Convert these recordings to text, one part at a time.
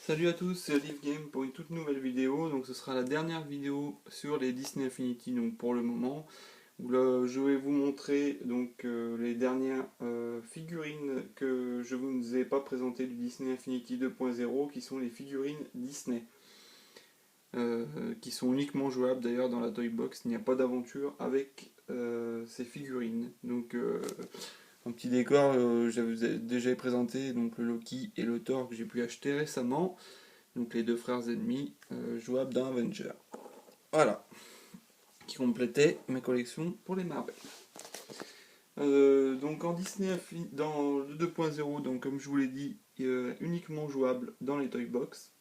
Salut à tous, c'est Olive Game pour une toute nouvelle vidéo. Donc ce sera la dernière vidéo sur les Disney Infinity donc pour le moment. Où là, je vais vous montrer donc les dernières figurines que je vous ai pas présentées du Disney Infinity 2.0 qui sont les figurines Disney. Qui sont uniquement jouables d'ailleurs dans la Toy Box. Il n'y a pas d'aventure avec ces figurines. Donc en petit décor, j'avais déjà présenté donc le Loki et le Thor que j'ai pu acheter récemment. Donc les deux frères ennemis jouables dans Avenger. Voilà, qui complétait ma collection pour les Marvel. Donc en Disney, dans le 2.0, donc comme je vous l'ai dit, uniquement jouable dans les Toy Box.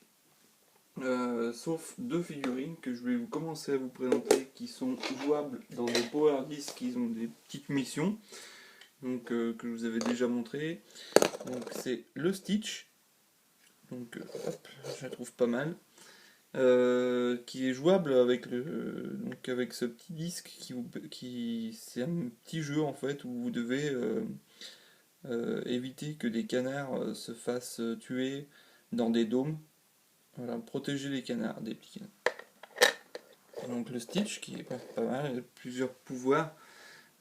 Sauf deux figurines que je vais commencer à vous présenter qui sont jouables dans des Power Discs, qui ont des petites missions donc, que je vous avais déjà montré. Donc c'est le Stitch, donc hop, je la trouve pas mal. Qui est jouable avec donc avec ce petit disque c'est un petit jeu en fait où vous devez éviter que des canards se fassent tuer dans des dômes. Voilà, protéger les canards, des petits canards. Donc le Stitch qui est pas mal, il a plusieurs pouvoirs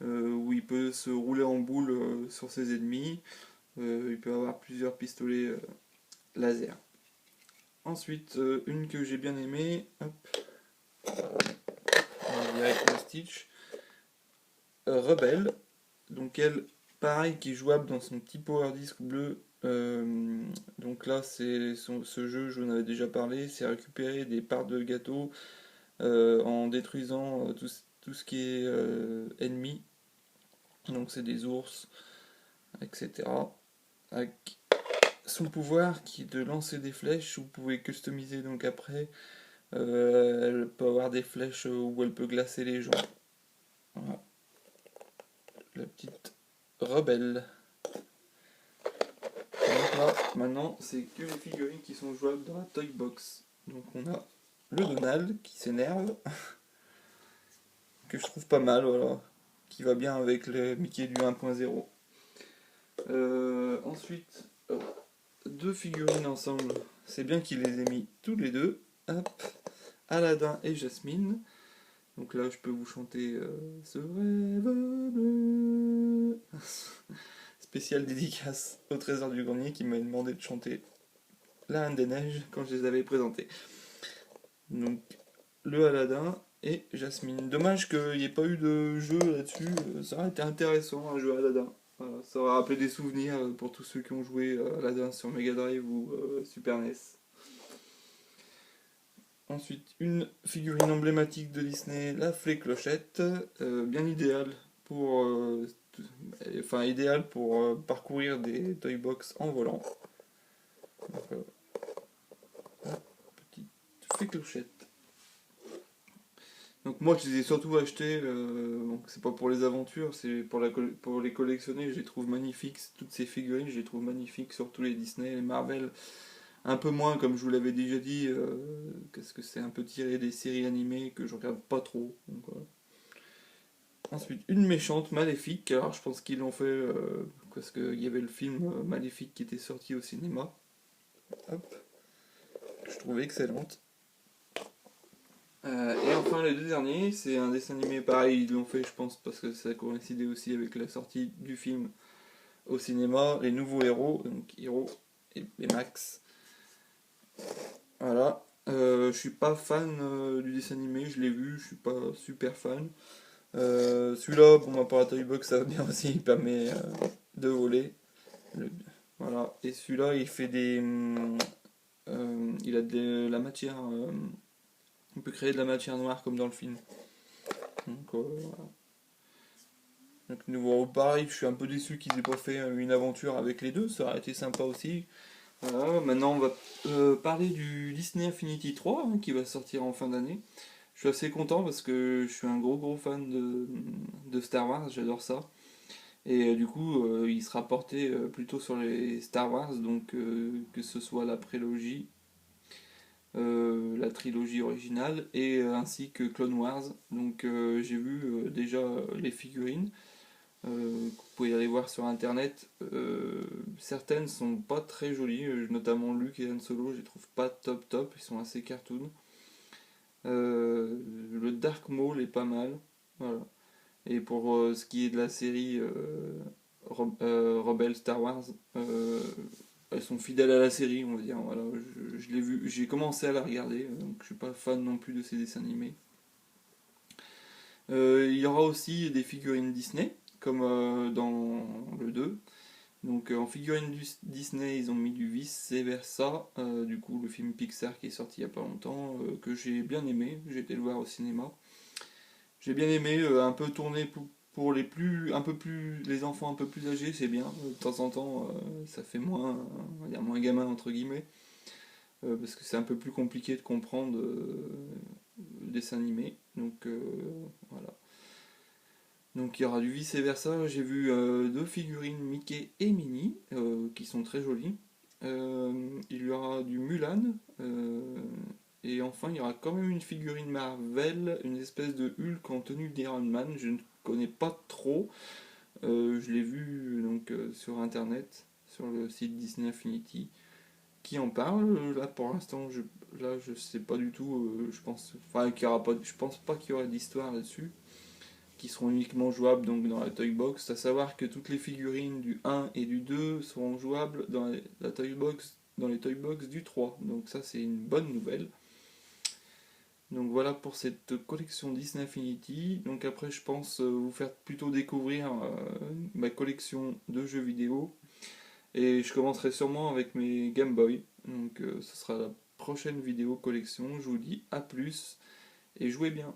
où il peut se rouler en boule sur ses ennemis. Il peut avoir plusieurs pistolets laser. Ensuite, une que j'ai bien aimée, hop, on dirait le Stitch. Rebelle, donc elle, pareil, qui est jouable dans son petit power disc bleu. Donc là, ce jeu, je vous en avais déjà parlé, c'est récupérer des parts de gâteau en détruisant tout ce qui est ennemi. Donc c'est des ours, etc. Avec son pouvoir qui est de lancer des flèches, vous pouvez customiser donc après. Elle peut avoir des flèches où elle peut glacer les gens. Voilà, la petite rebelle. Donc là, maintenant, c'est que les figurines qui sont jouables dans la Toy Box. Donc on a le Donald qui s'énerve, que je trouve pas mal, voilà, qui va bien avec le Mickey du 1.0. Ensuite, deux figurines ensemble. C'est bien qu'il les ait mis tous les deux. Hop, Aladdin et Jasmine. Donc là, je peux vous chanter ce rêve bleu. Spécial dédicace au Trésor du Grenier qui m'a demandé de chanter La Reine des Neiges quand je les avais présentés. Donc le Aladdin et Jasmine. Dommage qu'il n'y ait pas eu de jeu là-dessus, ça aurait été intéressant un jeu Aladdin. Voilà, ça aurait rappelé des souvenirs pour tous ceux qui ont joué Aladdin sur Mega Drive ou Super NES. Ensuite, une figurine emblématique de Disney, la Fée Clochette, bien idéale pour, idéal pour parcourir des toy box en volant. Donc, petite Fée Clochette. Donc moi je les ai surtout achetés, donc c'est pas pour les aventures, c'est pour les collectionner, je les trouve magnifiques, toutes ces figurines je les trouve magnifiques, surtout les Disney, les Marvel, un peu moins comme je vous l'avais déjà dit, parce que c'est un peu tiré des séries animées que je regarde pas trop. Donc, voilà. Ensuite une méchante, Maléfique, alors je pense qu'ils l'ont fait parce qu'il y avait le film Maléfique qui était sorti au cinéma. Hop, que je trouvais excellente. Et enfin le deux dernier, c'est un dessin animé pareil, ils l'ont fait je pense parce que ça coïncidait aussi avec la sortie du film au cinéma, les nouveaux héros, donc Hiro et Max. Voilà. Je suis pas fan du dessin animé, je l'ai vu, je suis pas super fan. Celui-là, pour ma part, la Toy Box, ça va bien aussi, il permet de voler. Le- voilà. Et celui-là, il fait des. Il a de la matière. On peut créer de la matière noire comme dans le film. Donc, voilà. Donc nouveau pareil, je suis un peu déçu qu'ils aient pas fait une aventure avec les deux, ça aurait été sympa aussi. Voilà, maintenant on va parler du Disney Infinity 3 hein, qui va sortir en fin d'année. Je suis assez content parce que je suis un gros fan de Star Wars, j'adore ça. Et du coup, il sera porté plutôt sur les Star Wars, donc que ce soit la prélogie, la trilogie originale, et ainsi que Clone Wars. Donc j'ai vu déjà les figurines. que vous pouvez aller voir sur internet. Certaines sont pas très jolies, notamment Luke et Han Solo, je les trouve pas top top, ils sont assez cartoon. Le Dark Maul est pas mal. Voilà. Et pour ce qui est de la série Rebelle Star Wars, elles sont fidèles à la série, on va dire. Voilà, je l'ai vu, j'ai commencé à la regarder, donc je suis pas fan non plus de ces dessins animés. Il y aura aussi des figurines Disney, comme dans le 2. Donc en figurines Disney, ils ont mis du vice versa, du coup le film Pixar qui est sorti il y a pas longtemps, que j'ai bien aimé, j'ai été le voir au cinéma. J'ai bien aimé, un peu tourné pour les enfants un peu plus âgés, c'est bien. De temps en temps, ça fait moins, on va dire moins gamin entre guillemets, parce que c'est un peu plus compliqué de comprendre le dessin animé. Donc voilà. Donc il y aura du vice versa. J'ai vu deux figurines Mickey et Minnie qui sont très jolies. Il y aura du Mulan. Et enfin, il y aura quand même une figurine Marvel, une espèce de Hulk en tenue d'Iron Man. Je ne connais pas trop. Je l'ai vu donc sur internet, sur le site Disney Infinity, qui en parle. Là, pour l'instant, je sais pas du tout. Je pense, enfin, qu'il y aura pas, je pense pas qu'il y aura d'histoire là-dessus, qui seront uniquement jouables donc dans la Toy Box. À savoir que toutes les figurines du 1 et du 2 seront jouables dans la Toy Box, dans les Toy Box du 3. Donc ça, c'est une bonne nouvelle. Donc voilà pour cette collection Disney Infinity. Donc après je pense vous faire plutôt découvrir ma collection de jeux vidéo. Et je commencerai sûrement avec mes Game Boy. Donc ce sera la prochaine vidéo collection. Je vous dis à plus et jouez bien.